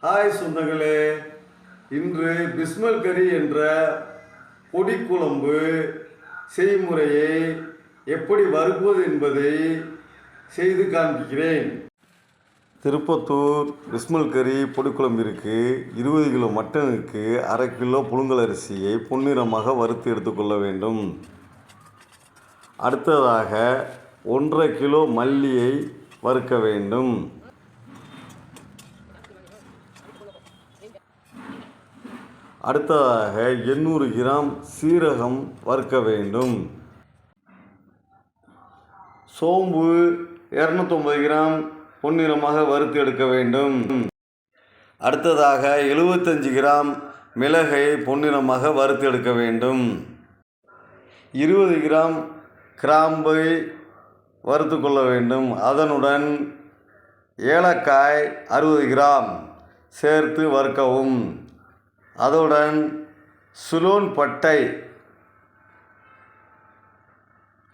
Hi சொந்தங்களே, இன்று பிஸ்மல் கறி என்ற பொடிக்குழம்பு செய்முறையை எப்படி வறுப்பது என்பதை செய்து காண்பிக்கிறேன். திருப்பத்தூர் பிஸ்மல் கறி பொடிக்குழம்பிற்கு 20 கிலோ மட்டனுக்கு 1/2 கிலோ புழுங்கல் அரிசியை பொன்னிறமாக வறுத்து எடுத்துக்கொள்ள வேண்டும். அடுத்ததாக 1/2 கிலோ மல்லியை வறுக்க வேண்டும். அடுத்ததாக 800 கிராம் சீரகம் வறுக்க வேண்டும். சோம்பு 250 கிராம் பொன்னிறமாக வறுத்து எடுக்க வேண்டும். அடுத்ததாக 75 கிராம் மிளகை பொன்னிறமாக வறுத்து எடுக்க வேண்டும். 20 கிராம் கிராம்பை வறுத்து கொள்ள வேண்டும். அதனுடன் ஏலக்காய் 60 கிராம் சேர்த்து வறுக்கவும். அதனுடன் சுலோன் பட்டை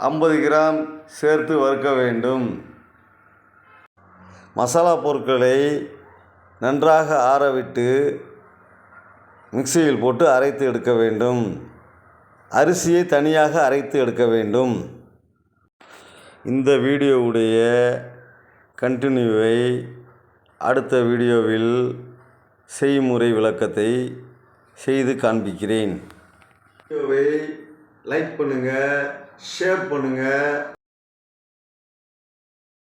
50 கிராம் சேர்த்து வறுக்க வேண்டும். மசாலா பொருட்களை நன்றாக ஆறவிட்டு மிக்சியில் போட்டு அரைத்து எடுக்க வேண்டும். அரிசியை தனியாக அரைத்து எடுக்க வேண்டும். இந்த வீடியோவுடைய கண்டினியூவை அடுத்த வீடியோவில் செய்முறை விளக்கத்தை செய்து காண்பிக்கிறேன். வீடியோவை லைக் பண்ணுங்கள், ஷேர் பண்ணுங்கள்.